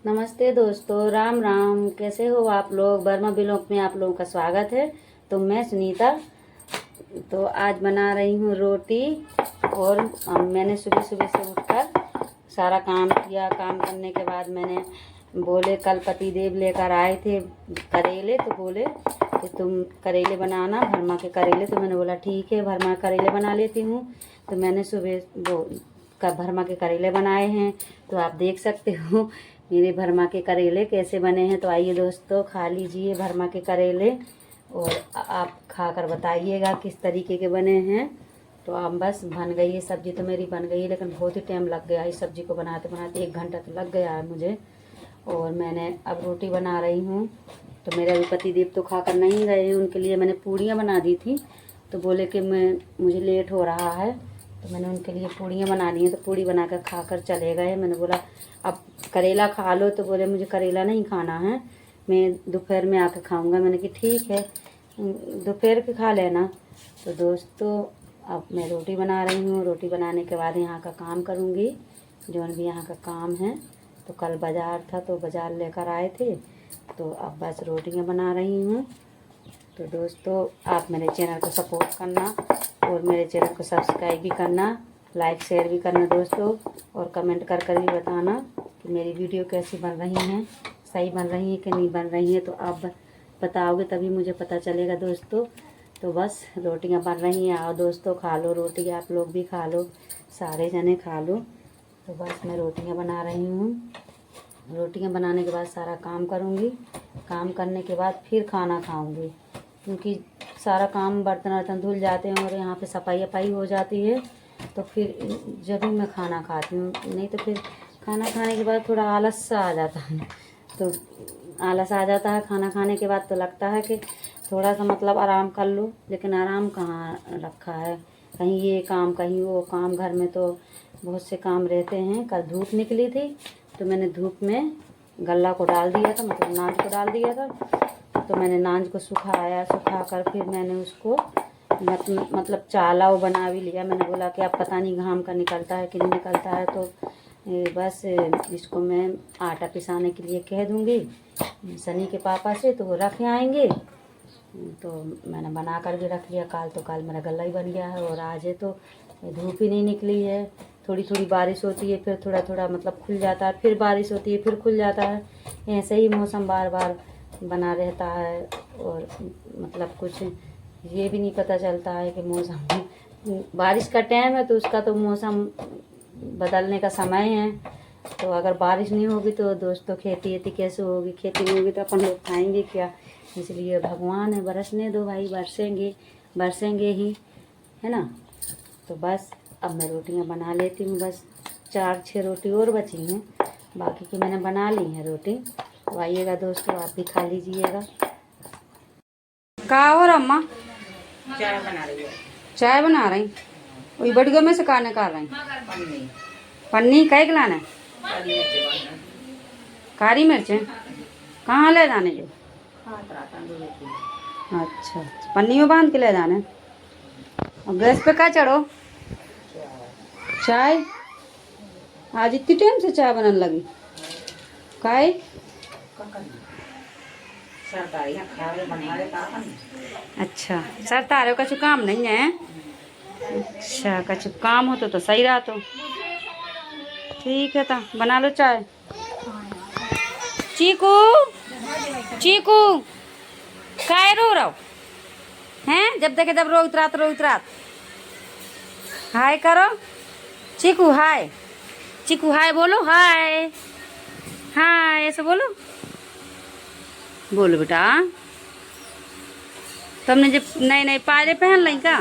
नमस्ते दोस्तों, राम राम। कैसे हो आप लोग? बर्मा ब्लॉग में आप लोगों का स्वागत है। तो मैं सुनीता, तो आज बना रही हूँ रोटी। और मैंने सुबह सुबह से उठकर सारा काम किया। काम करने के बाद मैंने बोले, कल पति देव लेकर आए थे करेले, तो बोले कि तुम करेले बनाना, भरमा के करेले। तो मैंने बोला ठीक है, भरमा करेले बना लेती हूँ। तो मैंने सुबह वो भरमा के करेले बनाए हैं। तो आप देख सकते हो मेरे भरमा के करेले कैसे बने हैं। तो आइए दोस्तों, खा लीजिए भरमा के करेले और आप खाकर बताइएगा किस तरीके के बने हैं। तो अब बस बन गई है सब्ज़ी, तो मेरी बन गई है, लेकिन बहुत ही टाइम लग गया इस सब्ज़ी को बनाते बनाते। 1 घंटा तो लग गया है मुझे। और मैंने अब रोटी बना रही हूँ। तो मेरे अभी पति देव तो खाकर नहीं गए, उनके लिए मैंने पूड़ियाँ बना दी थी। तो बोले कि मुझे लेट हो रहा है, तो मैंने उनके लिए पूड़ियाँ बना दी हैं। तो पूड़ी बनाकर खाकर चले गए। मैंने बोला अब करेला खा लो, तो बोले मुझे करेला नहीं खाना है, मैं दोपहर में आकर खाऊंगा। मैंने कि ठीक है, दोपहर के खा लेना। तो दोस्तों अब मैं रोटी बना रही हूँ। रोटी बनाने के बाद यहाँ का काम करूँगी, जो भी यहाँ का काम है। तो कल बाज़ार था, तो बाज़ार लेकर आए थे। तो अब बस रोटियाँ बना रही हूँ। तो दोस्तों आप मेरे चैनल को सपोर्ट करना और मेरे चैनल को सब्सक्राइब भी करना, लाइक शेयर भी करना दोस्तों। और कमेंट कर कर भी बताना कि मेरी वीडियो कैसी बन रही हैं, सही बन रही है कि नहीं बन रही है। तो आप बताओगे तभी मुझे पता चलेगा दोस्तों। तो बस रोटियां बन रही हैं। आओ दोस्तों, खा लो रोटी, आप लोग भी खा लो, सारे जने खा लो। तो बस मैं रोटियां बना रही हूँ। रोटियां बनाने के बाद सारा काम करूँगी। काम करने के बाद फिर खाना खाऊँगी, क्योंकि सारा काम बर्तन वर्तन धुल जाते हैं और यहाँ पे सफाई वफाई हो जाती है। तो फिर जब भी मैं खाना खाती हूँ, नहीं तो फिर खाना खाने के बाद थोड़ा आलस सा आ जाता है। तो आलस आ जाता है खाना खाने के बाद। तो लगता है कि थोड़ा सा मतलब आराम कर लो, लेकिन आराम कहाँ रखा है, कहीं ये काम कहीं वो काम। घर में तो बहुत से काम रहते हैं। कल धूप निकली थी, तो मैंने धूप में गल्ला को डाल दिया था, मतलब नाज को डाल दिया था। तो मैंने नाज को सुखाया, सुखा कर फिर मैंने उसको मतलब चाला वो बना भी लिया। मैंने बोला कि अब पता नहीं घाम का निकलता है कि नहीं निकलता है। तो बस इसको मैं आटा पिसाने के लिए कह दूँगी सनी के पापा से, तो वो रख आएंगे। तो मैंने बना कर भी रख लिया। तो काल मेरा गला ही बन गया है। और आज है तो धूप ही नहीं निकली है। थोड़ी थोड़ी बारिश होती है, फिर थोड़ा थोड़ा मतलब खुल जाता है, फिर बारिश होती है, फिर खुल जाता है। ऐसे ही मौसम बार बार बना रहता है। और मतलब कुछ ये भी नहीं पता चलता है कि मौसम, बारिश का टाइम है तो उसका तो मौसम बदलने का समय है। तो अगर बारिश नहीं होगी तो दोस्तों खेती वेती कैसे होगी? खेती नहीं होगी तो अपन लोग खाएंगे क्या? इसलिए भगवान है, बरसने दो भाई, बरसेंगे, बरसेंगे ही, है ना। तो बस अब मैं रोटियां बना लेती हूँ। बस 4-6 रोटी और बची हैं, बाकी की मैंने बना ली है रोटी। तो आइएगा दोस्तों, आप भी खा लीजिएगा। का और अम्मा चाय बना रही है। चाय बना रही? वही बड़ियों में से का निकाल रही? पन्नी कै लाना है? काली मिर्चें कहाँ ले जाने जो? अच्छा, पन्नी में बांध के ले जाने। और गैस पे क्या चढ़ो? चाय? आज इतनी टाइम से चाय बनने लगी? काय? अच्छा, सर तारे का काम नहीं है? अच्छा, कछु काम हो तो सही रहा। तो ठीक है, तो बना लो चाय। चीकू, चीकू काय रो रहो हैं? जब देखे जब रोहित रात हाय करो। चीकू हाय, चीकू हाय बोलो, हाय हाय ऐसे बोलो, बोलो बेटा। तुमने जब नए नए पायरे पहन ली का?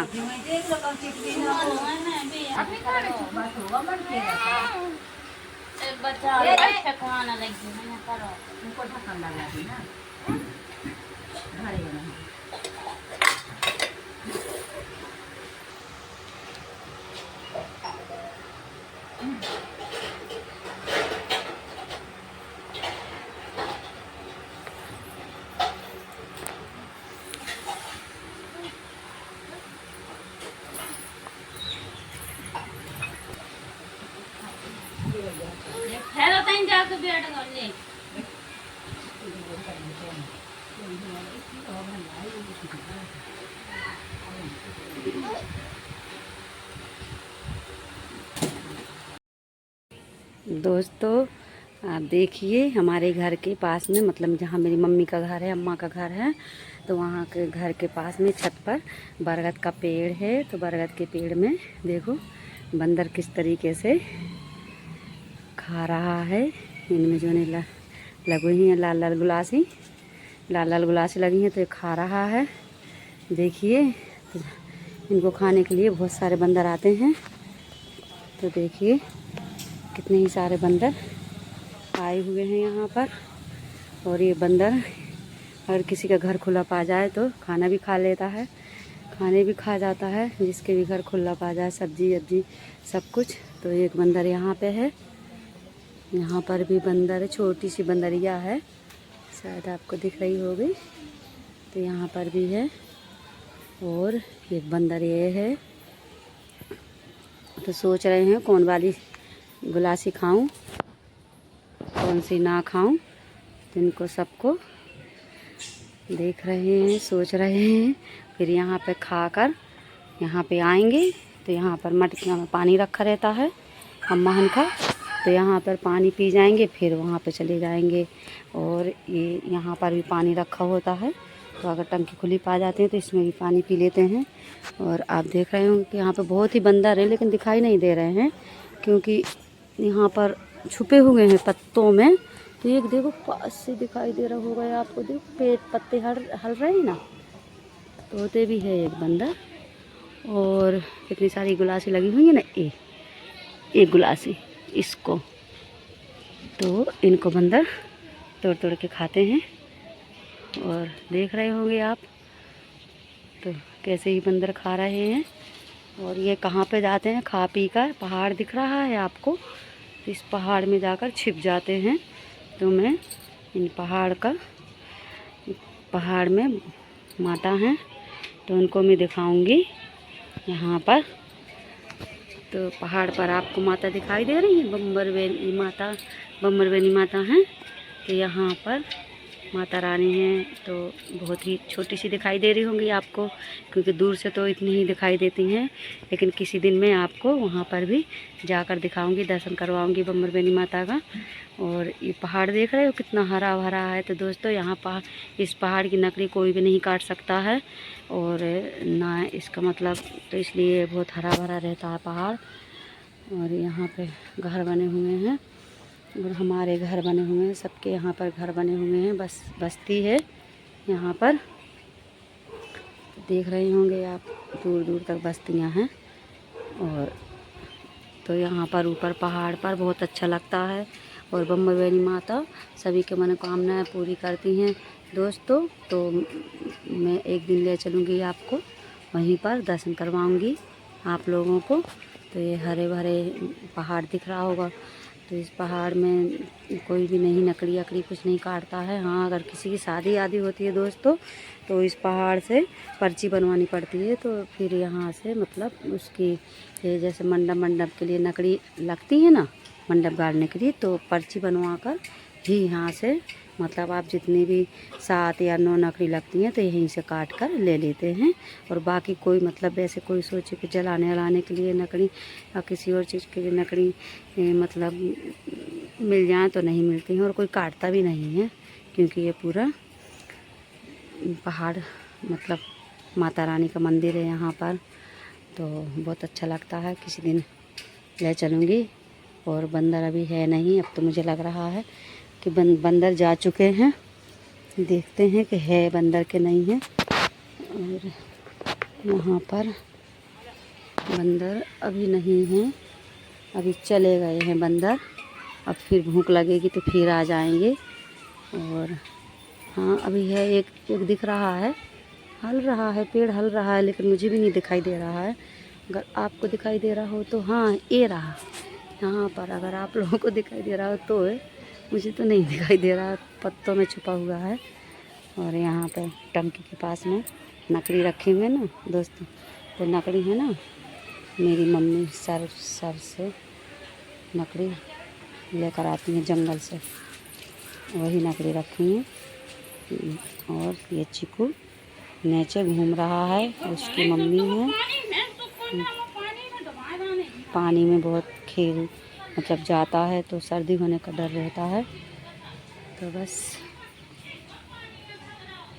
दोस्तों आप देखिए, हमारे घर के पास में, मतलब जहाँ मेरी मम्मी का घर है, अम्मा का घर है, तो वहाँ के घर के पास में छत पर बरगद का पेड़ है। तो बरगद के पेड़ में देखो बंदर किस तरीके से खा रहा है। इनमें जो नहीं लगी हुई हैं लाल लाल गुलासी लगी हैं, तो ये खा रहा है। देखिए, तो इनको खाने के लिए बहुत सारे बंदर आते हैं। तो देखिए कितने ही सारे बंदर आए हुए हैं यहाँ पर। और ये बंदर अगर किसी का घर खुला पा जाए तो खाना भी खा लेता है, खाने भी खा जाता है। जिसके भी घर खुला पा जाए, सब्जी वब्जी सब कुछ। तो एक बंदर यहाँ पे है, यहाँ पर भी बंदर है, छोटी सी बंदरिया है, शायद आपको दिख रही होगी। तो यहाँ पर भी है। और एक बंदर ये है। तो सोच रहे हैं कौन वाली गुलासी खाऊं, कौन सी ना खाऊं। तो इनको सबको देख रहे हैं, सोच रहे हैं। फिर यहाँ पे खाकर यहाँ पे आएंगे। तो यहाँ पर मटकियों में पानी रखा रहता है अम्माहन का, तो यहाँ पर पानी पी जाएंगे, फिर वहाँ पे चले जाएंगे। और ये यहाँ पर भी पानी रखा होता है, तो अगर टंकी खुली पा जाते हैं तो इसमें भी पानी पी लेते हैं। और आप देख रहे होंगे कि यहाँ पे बहुत ही बंदर है, लेकिन दिखाई नहीं दे रहे हैं क्योंकि यहाँ पर छुपे हुए हैं पत्तों में। तो एक देखो पास से दिखाई दे रहा होगा आपको, देखो पेड़ पत्ते हल रहे हैं ना। तोते भी है एक बंदर। और कितनी सारी गुलासी लगी हुई है ना, एक गुलासी इसको। तो इनको बंदर तोड़ तोड़ के खाते हैं। और देख रहे होंगे आप तो कैसे ही बंदर खा रहे हैं। और ये कहाँ पे जाते हैं खा पी कर, पहाड़ दिख रहा है आपको, इस पहाड़ में जाकर छिप जाते हैं। तो मैं इन पहाड़ में माता हैं, तो उनको मैं दिखाऊंगी यहाँ पर। तो पहाड़ पर आपको माता दिखाई दे रही है, बम्बरवेनी माता हैं। तो यहाँ पर माता रानी हैं, तो बहुत ही छोटी सी दिखाई दे रही होंगी आपको, क्योंकि दूर से तो इतनी ही दिखाई देती हैं। लेकिन किसी दिन मैं आपको वहाँ पर भी जाकर दिखाऊंगी, दर्शन करवाऊंगी बम्बरवेनी माता का। और ये पहाड़ देख रहे हो कितना हरा भरा है। तो दोस्तों यहाँ इस पहाड़ की लकड़ी कोई भी नहीं काट सकता है, और ना इसका मतलब, तो इसलिए बहुत हरा भरा रहता है पहाड़। और यहाँ पे घर बने हुए हैं, और हमारे घर बने हुए हैं, सबके यहाँ पर घर बने हुए हैं। बस्ती है यहाँ पर, देख रहे होंगे आप, दूर दूर तक बस्तियाँ हैं। और तो यहाँ पर ऊपर पहाड़ पर बहुत अच्छा लगता है। और बम्बरवेनी माता सभी के मनोकामनाएं पूरी करती हैं दोस्तों। तो मैं एक दिन ले चलूँगी आपको, वहीं पर दर्शन करवाऊँगी आप लोगों को। तो ये हरे भरे पहाड़ दिख रहा होगा। तो इस पहाड़ में कोई भी नहीं लकड़ी अकड़ी कुछ नहीं काटता है। हाँ, अगर किसी की शादी आदि होती है दोस्तों, तो इस पहाड़ से पर्ची बनवानी पड़ती है। तो फिर यहाँ से मतलब उसकी जैसे मंडप के लिए लकड़ी लगती है ना, मंडप गाड़ने के लिए, तो पर्ची बनवा कर ही यहाँ से, मतलब आप जितनी भी 7 या 9 लकड़ी लगती हैं तो यहीं से काट कर ले लेते हैं। और बाकी कोई मतलब वैसे कोई सोचे कि जलाने के लिए लकड़ी या किसी और चीज़ के लिए लकड़ी मतलब मिल जाए तो नहीं मिलती हैं, और कोई काटता भी नहीं है, क्योंकि ये पूरा पहाड़ मतलब माता रानी का मंदिर है यहाँ पर। तो बहुत अच्छा लगता है, किसी दिन ले चलूँगी। और बंदर अभी है नहीं, अब तो मुझे लग रहा है कि बंदर जा चुके हैं। देखते हैं कि है बंदर के नहीं है। और यहाँ पर बंदर अभी नहीं है, अभी चले गए हैं बंदर। अब फिर भूख लगेगी तो फिर आ जाएंगे। और हाँ, अभी है एक दिख रहा है, हल रहा है, पेड़ हल रहा है, लेकिन मुझे भी नहीं दिखाई दे रहा है। अगर आपको दिखाई दे रहा हो तो हाँ, ये रहा यहाँ पर। अगर आप लोगों को दिखाई दे रहा हो तो मुझे तो नहीं दिखाई दे रहा, पत्तों में छुपा हुआ है। और यहाँ पे टंकी के पास में लकड़ी रखे हुए ना दोस्तों, तो लकड़ी है ना, मेरी मम्मी सर से लकड़ी लेकर आती हैं जंगल से, वही नकली रखी हैं। और ये चिकू नीचे घूम रहा है, उसकी मम्मी है। पानी में बहुत खेल मतलब जाता है तो सर्दी होने का डर रहता है। तो बस